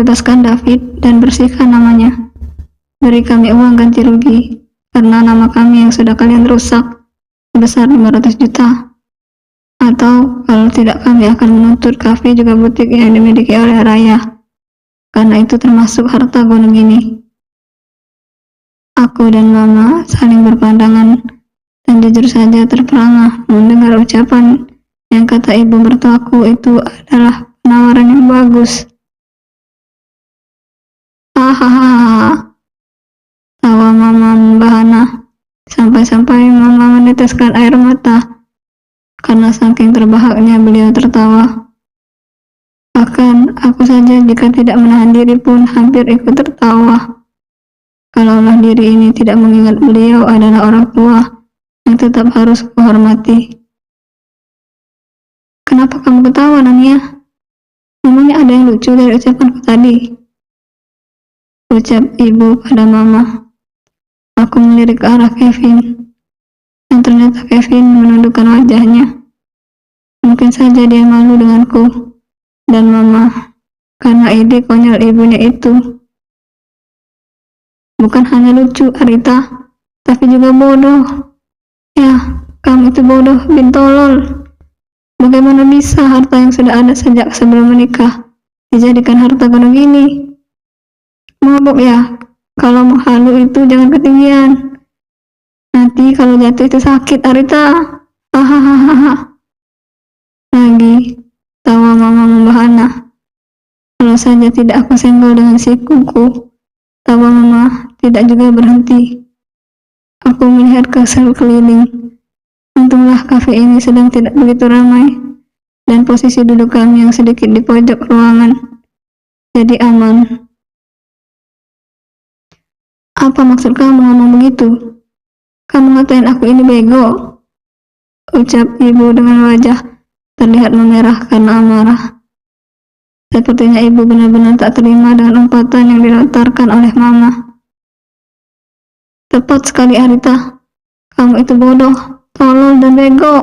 bebaskan David dan bersihkan namanya. Beri kami uang ganti rugi, karena nama kami yang sudah kalian rusak sebesar 500 juta. Atau kalau tidak kami akan menuntut kafe juga butik yang dimiliki oleh Raya, karena itu termasuk harta gunung ini. Aku dan Mama saling berpandangan dan jujur saja terperangah mendengar ucapan yang kata ibu mertuaku itu adalah penawaran yang bagus. Hahaha, tawa Mama membahana, sampai-sampai Mama meneteskan air mata karena saking terbahaknya beliau tertawa. Bahkan aku saja jika tidak menahan diri pun hampir ikut tertawa. Kalaulah diri ini tidak mengingat beliau adalah orang tua yang tetap harus kuhormati. Kenapa kamu ketawa, Nania? Memangnya ada yang lucu dari ucapanku tadi? Ucap ibu pada Mama. Aku melirik ke arah Kevin, dan ternyata Kevin menundukkan wajahnya. Mungkin saja dia malu denganku dan Mama karena ide konyol ibunya itu. Bukan hanya lucu, Arita, tapi juga bodoh. Ya, kamu itu bodoh, bin tolol. Bagaimana bisa harta yang sudah ada sejak sebelum menikah dijadikan harta gunung gini? Mabuk ya? Kalau menghalu itu jangan ketinggian. Nanti kalau jatuh itu sakit, Arita. Hahaha. Lagi, tawa Mama membahana. Kalau saja tidak aku senggol dengan si kuku, tawa Mama tidak juga berhenti. Aku melihat ke sekeliling. Untunglah kafe ini sedang tidak begitu ramai, dan posisi duduk kami yang sedikit di pojok ruangan, jadi aman. Apa maksud kamu ngomong begitu? Kamu ngatain aku ini bego? Ucap ibu dengan wajah terlihat memerah karena amarah. Sepertinya ibu benar-benar tak terima dengan umpatan yang dilontarkan oleh Mama. Tepat sekali, Arita. Kamu itu bodoh, tolol, dan bego.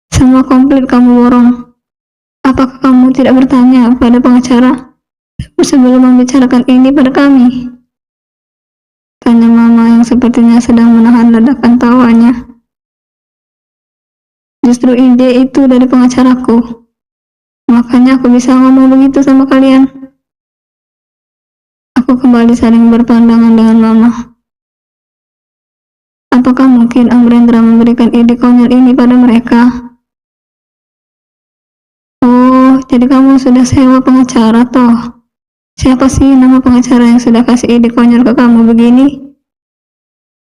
Semua komplit kamu borong. Apakah kamu tidak bertanya pada pengacara sebelum membicarakan ini pada kami? Tanya Mama yang sepertinya sedang menahan ledakan tawanya. Justru ide itu dari pengacaraku. Makanya aku bisa ngomong begitu sama kalian. Aku kembali saling berpandangan dengan Mama. Apakah mungkin Amrendra memberikan ide konyol ini pada mereka? Oh, jadi kamu sudah sewa pengacara toh? Siapa sih nama pengacara yang sudah kasih ide konyol ke kamu begini?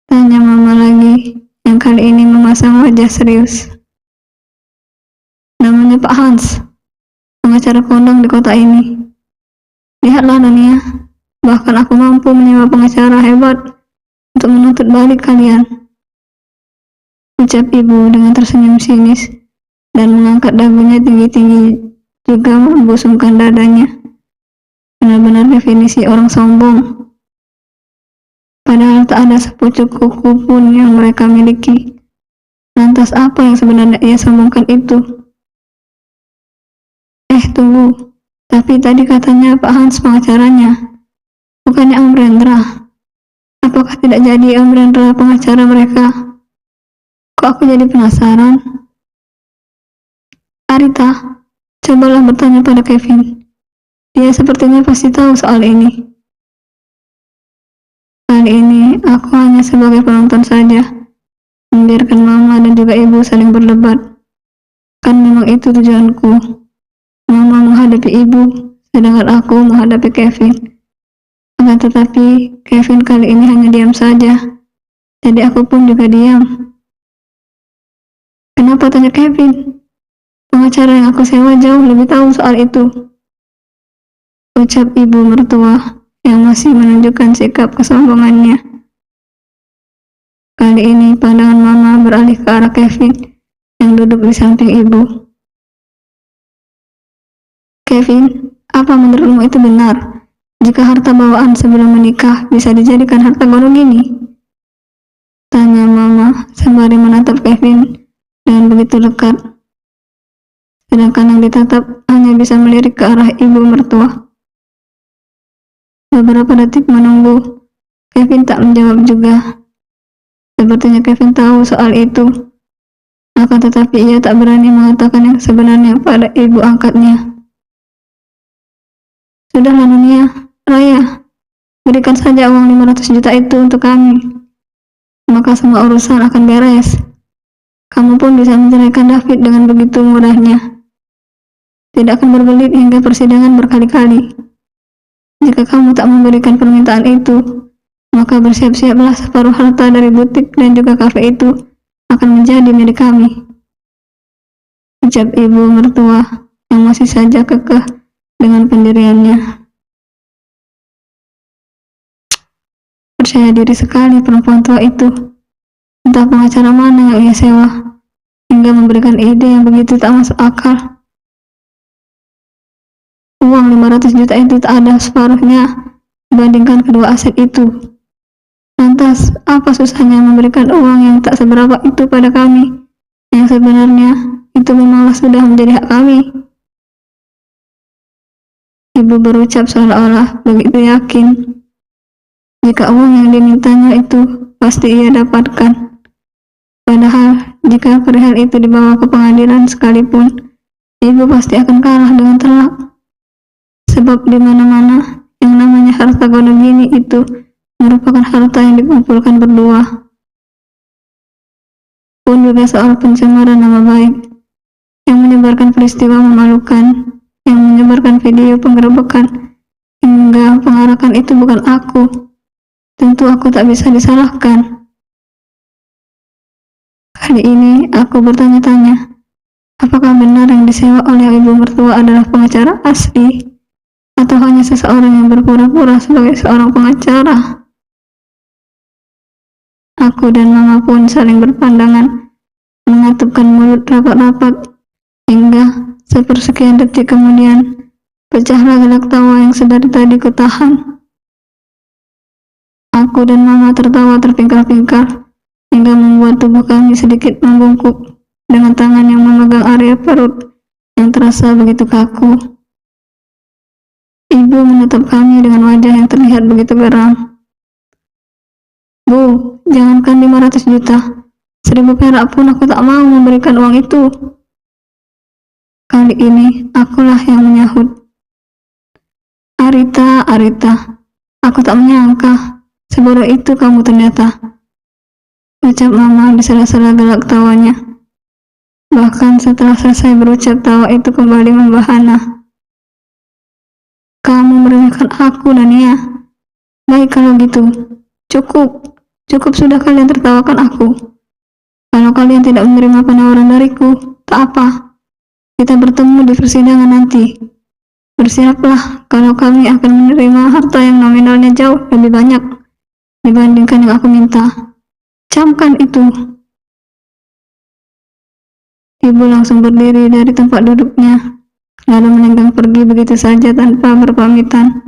Tanya Mama lagi, yang kali ini memasang wajah serius. Namanya Pak Hans, pengacara kondang di kota ini. Lihatlah Nania, bahkan aku mampu menyewa pengacara hebat untuk menuntut balik kalian. Ucap ibu dengan tersenyum sinis dan mengangkat dagunya tinggi-tinggi juga membusungkan dadanya. Benar-benar definisi orang sombong. Padahal tak ada sepucuk kuku pun yang mereka miliki. Lantas apa yang sebenarnya ia sombongkan itu? Tunggu. Tapi tadi katanya Pak Hans pengacaranya. Bukannya Amrendra. Apakah tidak jadi Amrendra pengacara mereka? Kok aku jadi penasaran? Arita, cobalah bertanya pada Kevin. Dia sepertinya pasti tahu soal ini. Kali ini aku hanya sebagai penonton saja, membiarkan Mama dan juga ibu saling berdebat. Kan memang itu tujuanku. Mama menghadapi ibu, sedangkan aku menghadapi Kevin. Akan tetapi, Kevin kali ini hanya diam saja. Jadi aku pun juga diam. Kenapa, tanya Kevin? Pengacara yang aku sewa jauh lebih tahu soal itu. Ucap ibu mertua yang masih menunjukkan sikap kesombongannya. Kali ini pandangan Mama beralih ke arah Kevin yang duduk di samping ibu. Kevin, apa menurutmu itu benar? Jika harta bawaan sebelum menikah bisa dijadikan harta gunung ini? Tanya Mama sembari menatap Kevin dengan begitu dekat. Sedangkan yang ditatap hanya bisa melirik ke arah ibu mertua. Beberapa detik menunggu. Kevin tak menjawab juga. Sepertinya Kevin tahu soal itu. Akan tetapi ia tak berani mengatakan yang sebenarnya pada ibu angkatnya. Sudahlah Nunia, Raya, berikan saja uang 500 juta itu untuk kami. Maka semua urusan akan beres. Kamu pun bisa menceraikan David dengan begitu mudahnya. Tidak akan berbelit hingga persidangan berkali-kali. Jika kamu tak memberikan permintaan itu, maka bersiap-siaplah separuh harta dari butik dan juga kafe itu akan menjadi milik kami. Ucap ibu mertua yang masih saja kekeh dengan pendiriannya. Percaya diri sekali perempuan tua itu. Entah pengacara mana yang ia sewa, hingga memberikan ide yang begitu tak masuk akal. Uang 500 juta itu tak ada separuhnya dibandingkan kedua aset itu. Lantas, apa susahnya memberikan uang yang tak seberapa itu pada kami, yang sebenarnya itu memang sudah menjadi hak kami? Ibu berucap seolah-olah begitu yakin. Jika uang yang dimintanya itu pasti ia dapatkan. Padahal, jika perihal itu dibawa ke pengadilan sekalipun, ibu pasti akan kalah dengan telak. Sebab di mana-mana yang namanya harta gono gini itu merupakan harta yang dikumpulkan berdua. Pun juga soal pencemaran nama baik, yang menyebarkan peristiwa memalukan, yang menyebarkan video penggerebekan, hingga pengarakan itu bukan aku. Tentu aku tak bisa disalahkan. Kali ini aku bertanya-tanya, apakah benar yang disewa oleh ibu mertua adalah pengacara asli, atau hanya seseorang yang berpura-pura sebagai seorang pengacara? Aku dan mama pun saling berpandangan, mengatupkan mulut rapat-rapat, hingga sepersekian detik kemudian, pecahlah gelak tawa yang sedari tadi kutahan. Aku dan mama tertawa terpingkal-pingkal, hingga membuat tubuh kami sedikit membungkuk, dengan tangan yang memegang area perut yang terasa begitu kaku. Ibu menatap kami dengan wajah yang terlihat begitu geram. Bu, jangankan 500 juta, 1000 perak pun aku tak mau memberikan uang itu. Kali ini akulah yang menyahut. Arita, aku tak menyangka sebodoh itu kamu ternyata, ucap mama di sela-sela gelak tawanya. Bahkan setelah selesai berucap, tawa itu kembali membahana. Kamu meremehkan aku, Nania. Baik kalau gitu, cukup sudah kalian tertawakan aku. Kalau kalian tidak menerima penawaran dariku, tak apa. Kita bertemu di persidangan nanti. Bersiaplah kalau kami akan menerima harta yang nominalnya jauh lebih banyak dibandingkan yang aku minta. Camkan itu. Ibu langsung berdiri dari tempat duduknya, lalu melenggang pergi begitu saja tanpa berpamitan.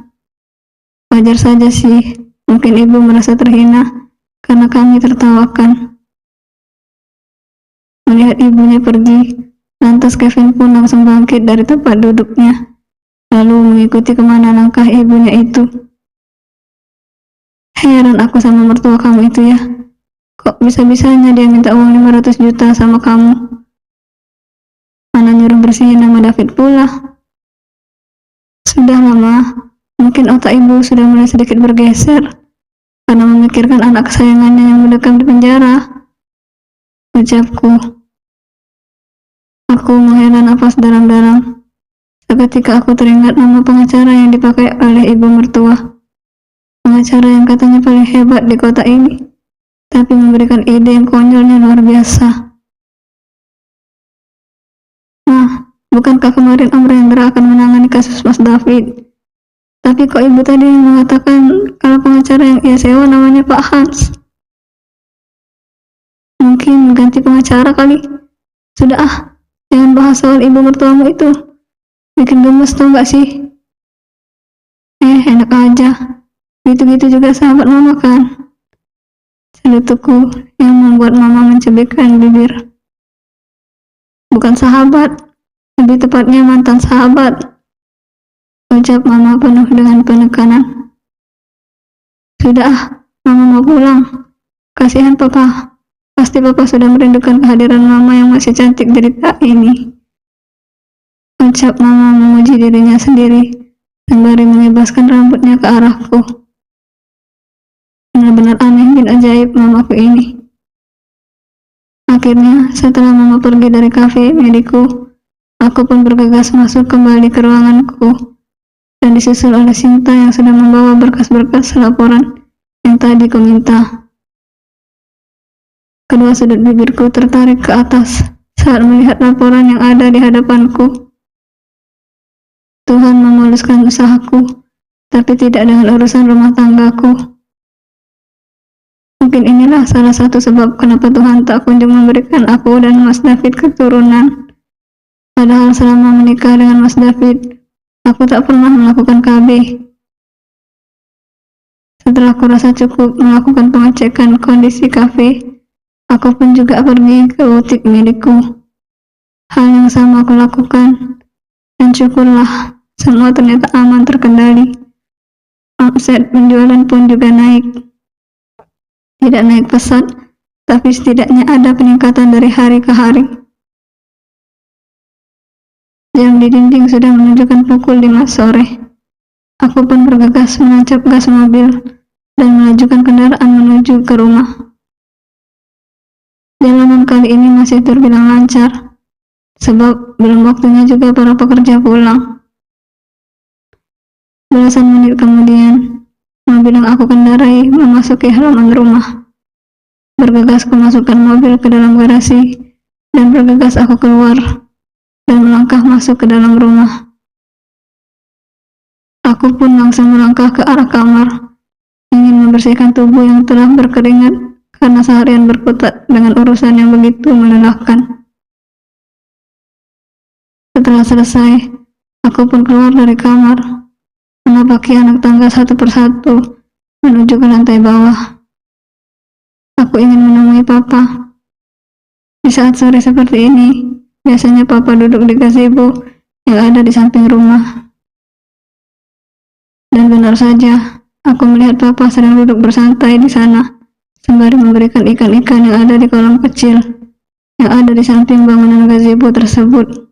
Wajar saja sih, mungkin ibu merasa terhina karena kami tertawakan. Melihat ibunya pergi, lantas Kevin pun langsung bangkit dari tempat duduknya, lalu mengikuti kemana langkah ibunya itu. Heran aku sama mertua kamu itu ya. Kok bisa-bisanya dia minta uang 500 juta sama kamu? Mana nyuruh bersihin nama David pula. Sudah lama, mungkin otak ibu sudah mulai sedikit bergeser karena memikirkan anak kesayangannya yang mendekam di penjara, ucapku. Aku menghela nafas dalam-dalam. Seketika aku teringat nama pengacara yang dipakai oleh ibu mertua. Pengacara yang katanya paling hebat di kota ini, tapi memberikan ide yang konyolnya luar biasa. Nah, bukankah kemarin Om Rendra akan menangani kasus Mas David? Tapi kok ibu tadi mengatakan kalau pengacara yang ia sewa namanya Pak Hans? Mungkin ganti pengacara kali. Sudah jangan bahas soal ibu mertuamu itu. Bikin gemes tau gak sih? Enak aja. Gitu-gitu juga sahabat mama kan? Celutukku yang membuat mama mencubitkan bibir. Bukan sahabat, lebih tepatnya mantan sahabat, ucap mama penuh dengan penekanan. Sudah ah, mama mau pulang. Kasihan papa. Pasti papa sudah merindukan kehadiran mama yang masih cantik derita ini. Ucap mama memuji dirinya sendiri, sembari mengibaskan rambutnya ke arahku. Benar-benar aneh bin ajaib mamaku ini. Akhirnya, setelah mama pergi dari kafe milikku, aku pun bergegas masuk kembali ke ruanganku dan disusul oleh Sinta yang sudah membawa berkas-berkas laporan yang tadi ku minta. Kedua sudut bibirku tertarik ke atas saat melihat laporan yang ada di hadapanku. Tuhan memuluskan usahaku, tapi tidak dengan urusan rumah tanggaku. Mungkin inilah salah satu sebab kenapa Tuhan tak kunjung memberikan aku dan Mas David keturunan. Padahal selama menikah dengan Mas David, aku tak pernah melakukan KB. Setelah aku rasa cukup melakukan pengecekan kondisi kafe, aku pun juga pergi ke butik milikku. Hal yang sama aku lakukan, dan syukurlah semua ternyata aman terkendali. Omset penjualan pun juga naik. Tidak naik pesat, tapi setidaknya ada peningkatan dari hari ke hari. Jam di dinding sudah menunjukkan pukul 5 sore. Aku pun bergegas menancap gas mobil dan melajukan kendaraan menuju ke rumah. Jalanan kali ini masih terbilang lancar, sebab belum waktunya juga para pekerja pulang. Belasan menit kemudian, mobil yang aku kendarai memasuki halaman rumah. Bergegas aku masukkan mobil ke dalam garasi, dan bergegas aku keluar dan melangkah masuk ke dalam rumah. Aku pun langsung melangkah ke arah kamar, ingin membersihkan tubuh yang telah berkeringat karena seharian berkutat dengan urusan yang begitu melelahkan. Setelah selesai, aku pun keluar dari kamar, menapaki anak tangga satu persatu menuju ke lantai bawah. Aku ingin menemui papa. Di saat sore seperti ini, biasanya papa duduk di gazebo yang ada di samping rumah. Dan benar saja, aku melihat papa sedang duduk bersantai di sana, sembari memberikan ikan-ikan yang ada di kolam kecil yang ada di samping bangunan gazebo tersebut.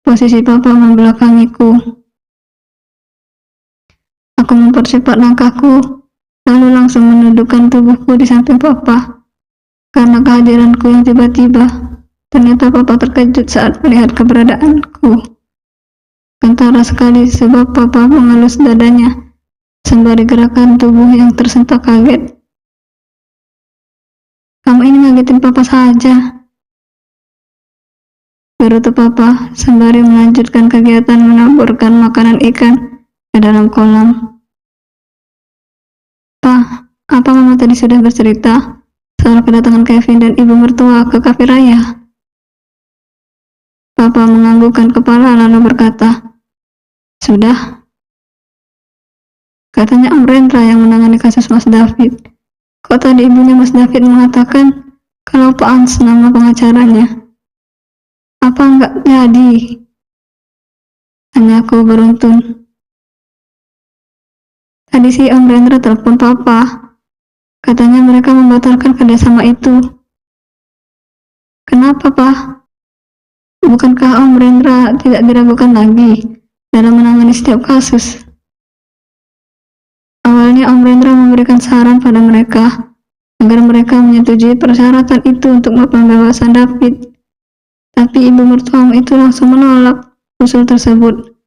Posisi papa membelakangiku. Aku mempercepat langkahku, lalu langsung menundukkan tubuhku di samping papa. Karena kehadiranku yang tiba-tiba, ternyata papa terkejut saat melihat keberadaanku. Kentara sekali sebab papa mengelus dadanya, sembari gerakan tubuh yang tersentak kaget. Kamu ini ngagetin papa saja, gerutu papa, sembari melanjutkan kegiatan menaburkan makanan ikan ke dalam kolam. Pa, apa mama tadi sudah bercerita soal kedatangan Kevin dan ibu mertua ke kafe raya? Papa menganggukkan kepala lalu berkata, sudah. Katanya Om Rendra yang menangani kasus Mas David. Kok tadi ibunya Mas David mengatakan kalau Pak Ans nama pengacaranya? Apa enggak jadi? Tanyaku beruntun. Tadi si Om Rendra telepon Papa. Katanya mereka membatalkan kerjasama itu. Kenapa, Pak? Bukankah Om Rendra tidak diragukan lagi dalam menangani setiap kasus? Awalnya Om Rendra memberikan saran pada mereka agar mereka menyetujui persyaratan itu untuk pembebasan David. Tapi ibu mertuamu itu langsung menolak usul tersebut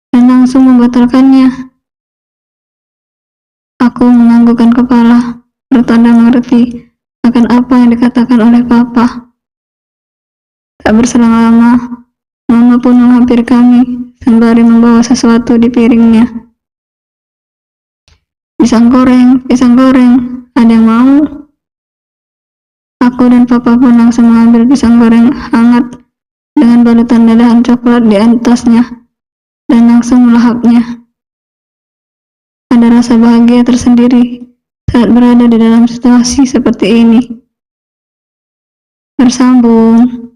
dan langsung membatalkannya. Aku menganggukkan kepala, bertanda mengerti akan apa yang dikatakan oleh Papa. Tak berselang lama, Mama pun menghampiri kami sembari membawa sesuatu di piringnya. Pisang goreng, ada yang mau? Aku dan Papa pun langsung mengambil pisang goreng hangat dengan balutan dadahan coklat di atasnya dan langsung melahapnya. Ada rasa bahagia tersendiri saat berada di dalam situasi seperti ini. Bersambung.